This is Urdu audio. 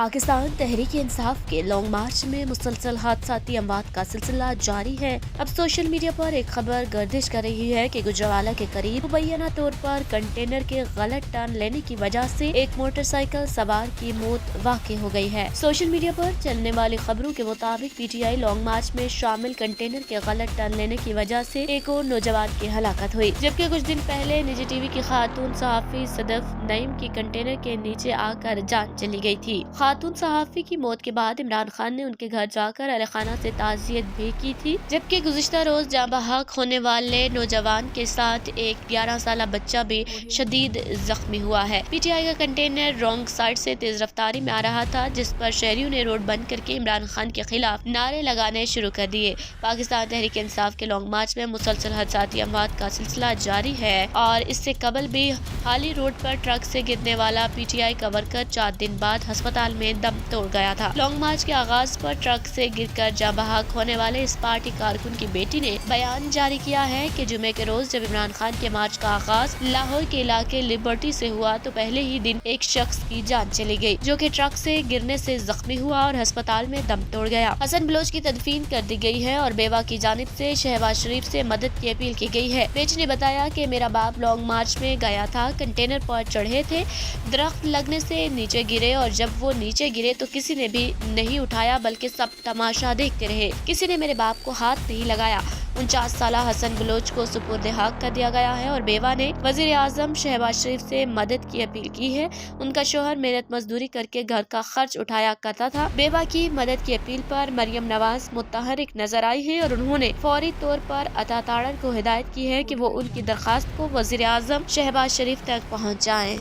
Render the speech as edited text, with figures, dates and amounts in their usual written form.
پاکستان تحریک انصاف کے لانگ مارچ میں مسلسل حادثاتی اموات کا سلسلہ جاری ہے۔ اب سوشل میڈیا پر ایک خبر گردش کر رہی ہے کہ گجرانوالہ کے قریب مبینہ طور پر کنٹینر کے غلط ٹرن لینے کی وجہ سے ایک موٹر سائیکل سوار کی موت واقع ہو گئی ہے۔ سوشل میڈیا پر چلنے والی خبروں کے مطابق P T I long march میں شامل کنٹینر کے غلط ٹرن لینے کی وجہ سے ایک اور نوجوان کی ہلاکت ہوئی، جبکہ کچھ دن پہلے نجی ٹی وی کی خاتون صحافی صدف نعیم کی کنٹینر کے نیچے آ کر جان چلی گئی تھی۔ خاتون صحافی کی موت کے بعد عمران خان نے ان کے گھر جا کر اہل خانہ سے تعزیت بھی کی تھی، جبکہ گزشتہ روز جاں بحق ہونے والے نوجوان کے ساتھ ایک 11 سالہ بچہ بھی شدید زخمی ہوا ہے۔ پی ٹی آئی کا کنٹینر رانگ سائڈ سے تیز رفتاری میں آ رہا تھا، جس پر شہریوں نے روڈ بند کر کے عمران خان کے خلاف نعرے لگانے شروع کر دیے۔ پاکستان تحریک انصاف کے لانگ مارچ میں مسلسل حادثاتی اموات کا سلسلہ جاری ہے اور اس سے قبل بھی حالی روڈ پر ٹرک سے گرنے والا پی ٹی آئی کا ورکر 4 دن بعد ہسپتال میں دم توڑ گیا تھا۔ لانگ مارچ کے آغاز پر ٹرک سے گر کر جاں بحق ہونے والے اس پارٹی کارکن کی بیٹی نے بیان جاری کیا ہے کہ جمعے کے روز جب عمران خان کے مارچ کا آغاز لاہور کے علاقے لبرٹی سے ہوا تو پہلے ہی دن ایک شخص کی جان چلی گئی، جو کہ ٹرک سے گرنے سے زخمی ہوا اور ہسپتال میں دم توڑ گیا۔ حسن بلوچ کی تدفین کر دی گئی ہے اور بیوہ کی جانب سے شہباز شریف سے مدد کی اپیل کی گئی ہے۔ بیٹی نے بتایا کہ میرا باپ لانگ مارچ میں گیا تھا، کنٹینر پر چڑھے تھے، درخت لگنے سے نیچے گرے اور جب وہ نیچے گرے تو کسی نے بھی نہیں اٹھایا بلکہ سب تماشا دیکھتے رہے، کسی نے میرے باپ کو ہاتھ نہیں لگایا۔ 49 سالہ حسن بلوچ کو سپرد حق کر دیا گیا ہے اور بیوہ نے وزیر اعظم شہباز شریف سے مدد کی اپیل کی ہے۔ ان کا شوہر محنت مزدوری کر کے گھر کا خرچ اٹھایا کرتا تھا۔ بیوہ کی مدد کی اپیل پر مریم نواز متحرک نظر آئی ہیں اور انہوں نے فوری طور پر عطا تاڑن کو ہدایت کی ہے کہ وہ ان کی درخواست کو وزیر اعظم شہباز شریف تک پہنچائیں۔